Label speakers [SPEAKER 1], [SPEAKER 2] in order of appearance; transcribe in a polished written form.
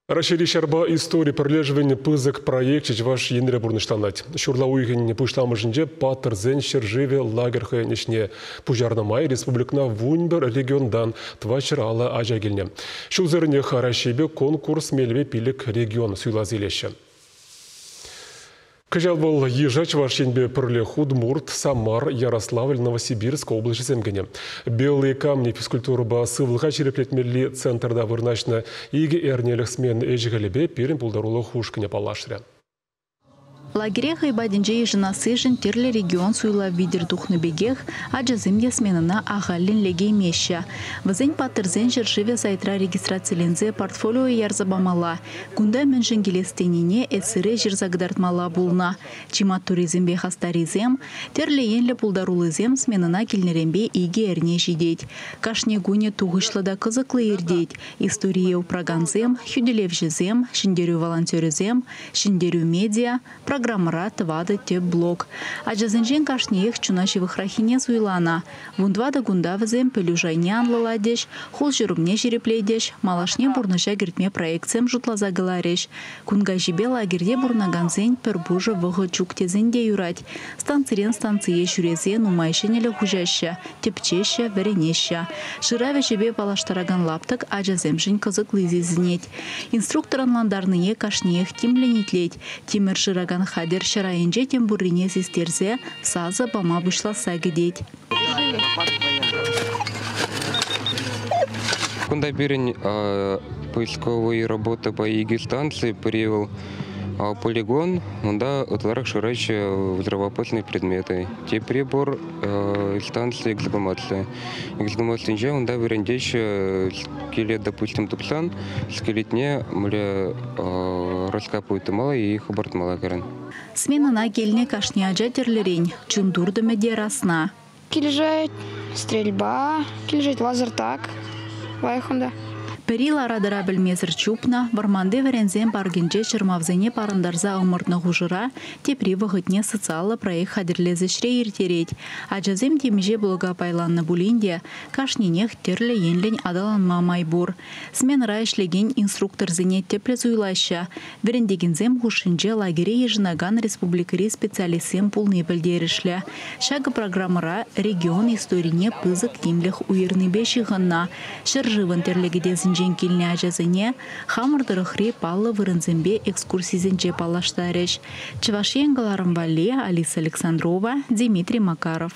[SPEAKER 1] Рашири шарба истории пролеживания пызык проект чечваш ендре бурныштанать. Шурла уйгенне пуштамыжынже патыр зеншер живе лагерхе нешне пужарнамай республикна вунбер региондан твачыр ала ажа келне. Шулзерне харашибе конкурс мелве пилик регион суйлазилеші. Кажал был ежач варшенбе пырле Худмурт, Самар, Ярославль, Новосибирск области земгене. Белые камни физкультуры ба сывылға череплетмели центрда вырначна иги эрнелих смен эжигалебе перен пулдарулы хушкіне палашыря.
[SPEAKER 2] Лагере хайбадинже ежинасы жын терлі регион суйла видер духны бегех, аджазым ясменына ағалин леге меща. Вазень патырзен жыржыве сайтра регистрациялензе портфолио ярзабамала. Кунда мен жынгелестенине эсире жырзагдартмала булна. Чимат туризм бехастаризем, терлі енлі пулдарулызем сменына келнерембе иге эрне жидеть. Кашне гуне туғышлада кызыклы ердеть. История упраганзем, хюделевжезем, шиндерю волонтерезем, шиндерю медиа, программара тывады теп блок. Аджазынжен кашнех чунашевых рахине суйлана. Вундвада гундавызем пелюжайне анлаладеш, хул жырумне жереплейдеш, малашне бурныша гертме проектсем жутлаза галареш. Кунга жибе лагерде бурнаганзен пербужа вғы чуктезенде юрать. Станцирен станция шурезен умайшенелі хужаща, тепчеща, веренеща. Шыраве жибе палаштараган лаптык аджаземжен кызык лызезінет. Инструкторан ландарные кашнех тимленитлеть, тимер шыраган хадер шарайынже тембурине сестерзе сазы бама бұшласа гедеть.
[SPEAKER 3] Кунда берін поисковые работы по ЕГЭ станции привел полигон, да, отларах шурачи взрывоопасные предметы. Те прибор станции эксгумации. Эксгумация нже, он да, верендеща скелет, допустим, тупсан, скелетне, мля, раскапывают мало и их оборт мало карен.
[SPEAKER 2] Смена на кельне кашня джатерлерень, чундурда медиарасна.
[SPEAKER 4] Килжает стрельба, килжает лазертак, вайхунда.
[SPEAKER 2] Перила радарабель мезер чупна, варманде верензен баргенже чермавзене парандарза умыртны хужыра, тепри вағытне социалы проект хадерлезешре ертереть. Аджазем темеже блога пайланны булинде, кашненех терлі енлень адаланма майбур. Смен райшлеген инструктор зене тепле зуйлаща. Верендегензем хушинже лагере ежинаган республикари специалисем пулны білдерішлі. Шагы программыра регион историне пызык емлех уйырны бешіғынна. Шыржывын терлегедезін Женкильне ажазыне, хамырдырықри палы вырынзембе экскурсизенже палаштарыш. Чывашен Галарымвале, Алиса Александрова, Дмитрий Макаров.